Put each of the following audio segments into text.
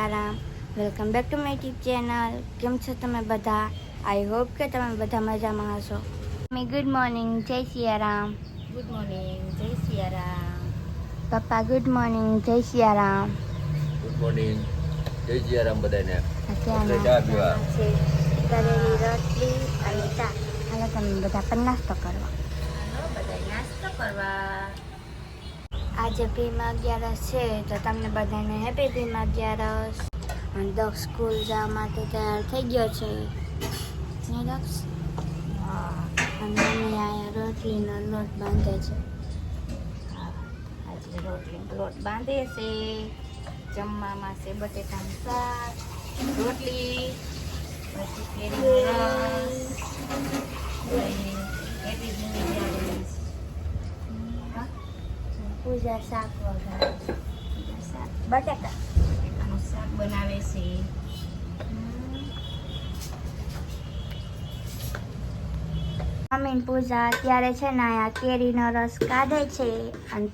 Siyaram. Welcome back to my YouTube channel. કેમ છો તમે બધા? આઈ હોપ કે તમે બધા મજામાં હશો. ગુડ મોર્નિંગ, જય સિયારામ. ગુડ મોર્નિંગ, જય સિયારામ. પપ્પા ગુડ મોર્નિંગ, જય સિયારામ. ગુડ મોર્નિંગ, જય સિયારામ બધાને. અત્યારે ચા પીવા છે તળેલી રોટલી અને ચા. હાલો તમે બધા પણ નાસ્તો કરવા. હાલો બધા નાસ્તો કરવા. આજે ભીમા 11 છે તો તમને બધાને હેપી ભીમા 11. અને દક્ષ સ્કૂલ જવા માટે તૈયાર થઈ ગયો છે ને દક્ષ? અને મમ્મી અહીંયા રોટલીનો લોટ બાંધે છે. આજે રોટલીનો લોટ બાંધે છે. જમવામાં છે બટેટાનું શાક, રોટલી, પછી કેરીનો રસ, હેપી ભીમા 11. પૂજા શાક વગર શાક બટાકા બટેટાનું શાક બનાવે છે. મમ્મી પૂજા અત્યારે છે ને અહીંયા કેરીનો રસ કાઢે છે અને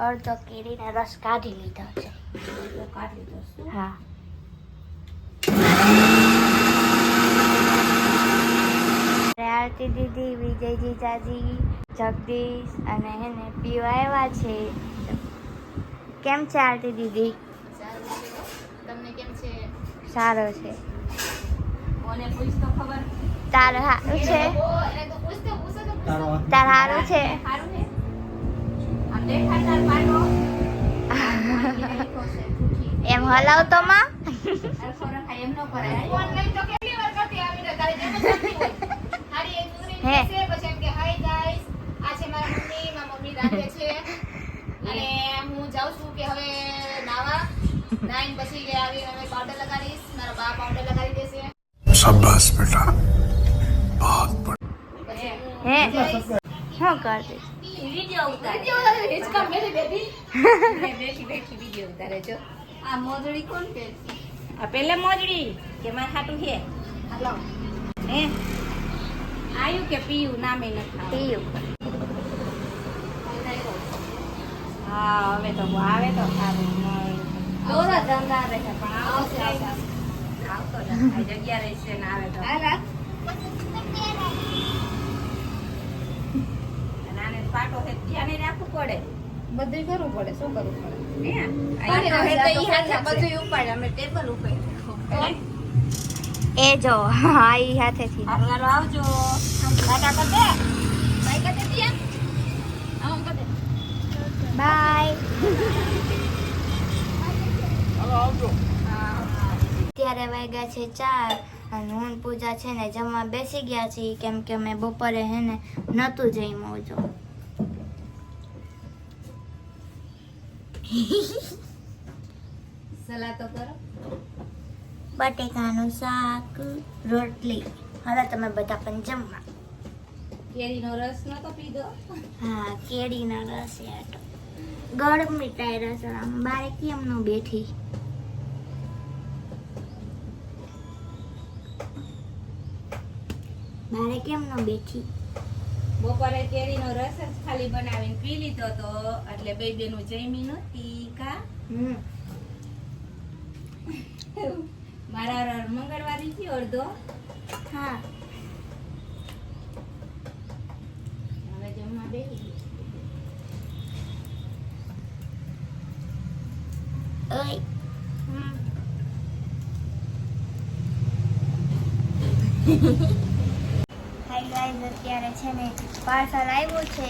અડધો કેરીનો રસ કાઢી લીધો છે. તો કાઢી લીધો છે. હા. આરતી દીદી, વિજય જીજાજી, જગદીશ અને એને પીવા આવ્યા છે. કેમ છે આરતી દીદી? સારું છે હો. તમને કેમ છે? સારો છે. કોને પૂછ તો ખબર. તારું સારું છે? એને તો પૂછ તો તારું સારું છે? સારું છે. આમ દેખાય તાર પાડો. એમ હલાવતો માં એમ ન કરાય. ઓનલાઈન તો કેટલી વાર કરતી આવીને તારી જેમ જ કરતી હોય. હારી એક દૂરી હે. છે પછી એમ કે હાય ગાઈસ આ છે મારા મમ્મી રાંધે છે અને હું જાઉં છું કે હવે નાવા નાઈન પછી કે આવીને અમે પાવડર લગાડીશ. મારા બા પાવડર લગાડી દેશે. शाबाश बेटा बहुत પછી હે શું કરતી? વિડિયો ઉતારે. હિચકા મેલી બેઠી. બેઠી બેઠી વિડિયો ઉતારે જો. આ મોજડી કોણ કે? આ પેલે મોજડી કે માર હાટું છે. હાલો હે આયુ કે પીયું નામે નથી. પીયું. હા હવે તો આવે તો સારું. દોરા ધંધા આવે છે પણ આવશે આવશે. આવતો નથી. જગ્યા રહેશે ને આવે તો. હાલા અને આને પાટો હે ધ્યાને રાખવું પડે. બધું કરવું પડે. શું કરવું પડે? હે પાટો હે તો ઈ હાથે બધું બધું ઉપાડે. અમે ટેબલ ઉપર એ જો હા ઈ હાથેથી હાલો હાલો આવજો. ટાટા કર દે. બાય કર દે તિયા. આમ કર દે. બાય. હાલો આવજો. અત્યારે વાગ્યા છે 4 અને હું ને પૂજા છે ને જમવા બેસી ગયા છીએ કેમ કે મેં બપોરે હે ને નહોતું જમ્યું જો. સલાહ તો કરો. બટેકાનું શાક, રોટલી. હવે તમે બધા પણ જમવા. કેરીનો રસ નતો પીધો. હા કેરીના રસ યાર ગરમી ટાઈ રસ આમ બારે કેમ નો બેઠી. બારે કેમ નો બેઠી? બપોરે કેરીનો રસ જ ખાલી બનાવીને પી લીધો તો એટલે બે બેનું જમી નહોતી કા. મારા મંગળવારી થી અડધો. હા હવે જમવા બેસી. ઓય હાય ગાઈસ અત્યારે છે ને પાર્સલ આવ્યું છે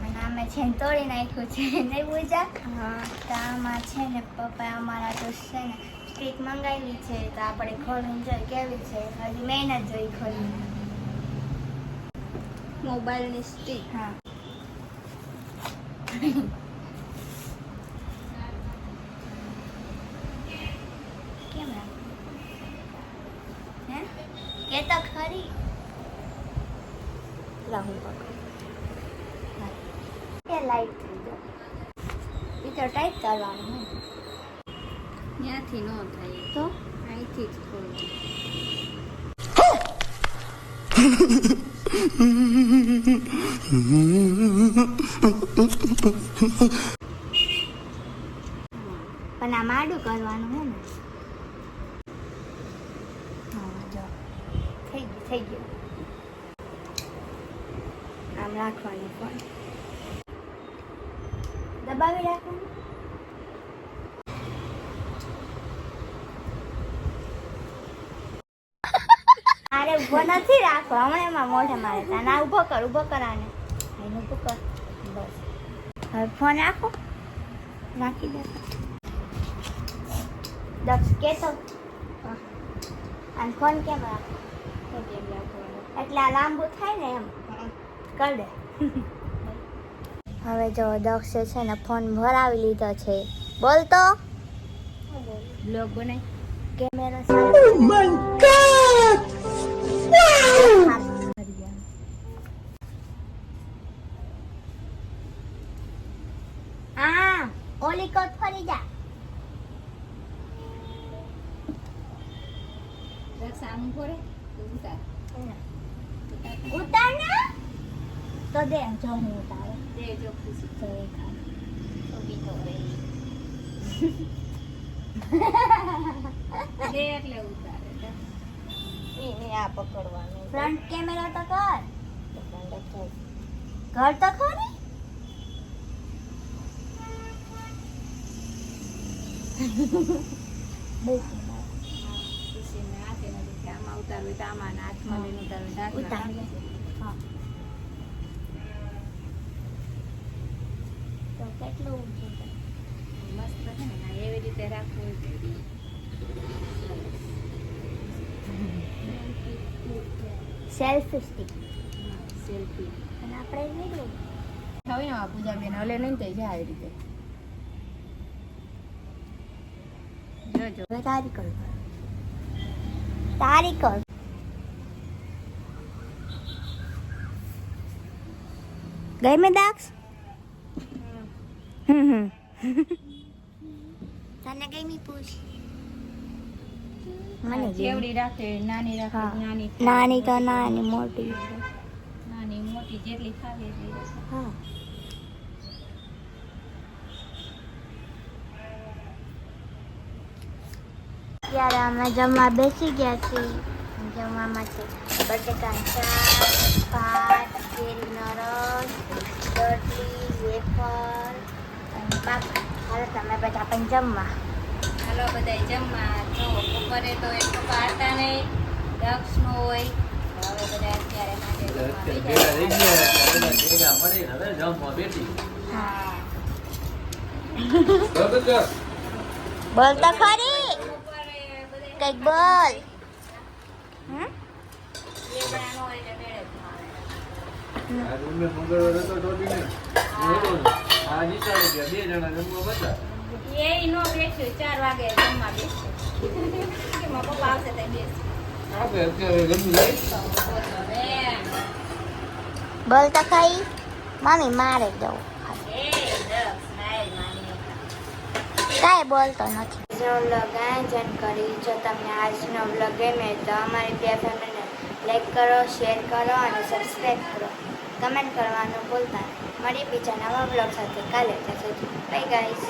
અને અમે છે ને તોડી નાખ્યું છે નહીં પૂજા? હા તો આમાં છે ને પપ્પા અમારા તો છે ને સ્ટીક મંગાવી છે તો આપણે ખોલીને જોઈ કેવી છે. હજી મેં જ જોઈ ખોલીને. મોબાઈલની સ્ટીક. હા કેમ હે કે તો ખરી રાહુલ પકડ એ લાઈટ થઈ ગયો. એ તો ટાઈપ કરવાનું હે. ત્યાંથી ન થાય તો અહીંથી જ ખોલવાનું. પણ આ માડું કરવાનું હે ને. થઈ ગયો. આમ રાખવાનું ફોન દબાવી રાખવાનું. અરે ઊભો નથી રાખવો, હમણાં એમાં મોઢે મારે ના ઊભો કર આને એને ઊભો કર. બસ હવે ફોન રાખો, રાખી દે. દક્ષ કેતો અને ફોન કેમ રાખો એટલે આ લાંબુ થાય ને એમ કર દે. હવે જો દક્ષે છે ને ફોન ભરાવી લીધો છે. બોલ તો બ્લોગ બનાય. કેમેરો આ ઓલી કોટ ફરી જા. સામું ફોરે તો ઉતાર. ઉતાર ને તો દે જો હું ઉતારે દે જો ખુશી તો એ ખા ઊભી તો રહી. દે એટલે ઉતારે. આ પકડવાનું. ફ્રન્ટ કેમેરા તો કર. ઘર તો ખરી. ખુશીને હાથે નથી કે આમાં ઉતારવું તો આમાં ને હાથમાં લઈને ઉતારવું તો ઉતાર. હાથમાં. હા તો કેટલું ઊંચું છે? મસ્ત છે ને ના એવી રીતે રાખવું જોઈએ. સેલ્ફી સ્ટિક સેલ્ફી અને આપણે નીકળું. હવે ને પૂજા બેન હલે નહીં થઈ જાય આવી રીતે. જોજો હવે તારી કર. તારી કર. ગઈ મેં દાક્ષ. તને ગઈ મી પૂછ. મને જેવડી રાખે નાની રાખે હા નાની નાની તો નાની મોટી છે. નાની મોટી જેટલી ખાવી એટલી રાખે. હા ત્યારે અમે જમવા બેસી ગયા છીએ. જમવામાં છે બટેકાનું શાક, ભાત, કેરીનો રસ, રોટલી, વેફર અને પાપડ. હાલો તમે બધા પણ જમવા. હાલો બધાય જમવા. જો બપોરે તો એટલું કાઢતા નહીં દક્ષ નો હોય. હવે બધા અત્યારે માટે જમવા ભેગા થઈ બેઠા. ગયા એટલે બધા ભેગા મળીને હવે જમવા બેઠી. હા બરાબર. બોલ તો ખરી બપોરે બધાય કઈક બોલ. લેબડા નો હોય એટલે મેળે જ ન આવે. આ રૂમે મંગળવાર હતો ટોટીને. હતો ને. આ નિશાળે ગયા બે જણા જમવા હતા. એ નો બેસ્યું 4 વાગે જમવા બેસ્યું. કે મારા પપ્પા આવશે તો બેસશે. આપણે અત્યારે જમી લઈ. બોલ તો ખરી મમ્મી મારે જવું. એ દક્ષ નાય માની. કાંઈ બોલતો નથી. જો વ્લોગ આયોજન કરી. જો તમને આજનો વ્લોગ ગમે તો અમારી બે ફેમિલીને લાઈક કરો, શેર કરો અને સબસ્ક્રાઈબ કરો. કમેન્ટ કરવાનું ભૂલતા નહીં. મળીએ બીજા નવા વ્લોગ સાથે કાલે. ત્યાં સુધી બાય ગાઈસ.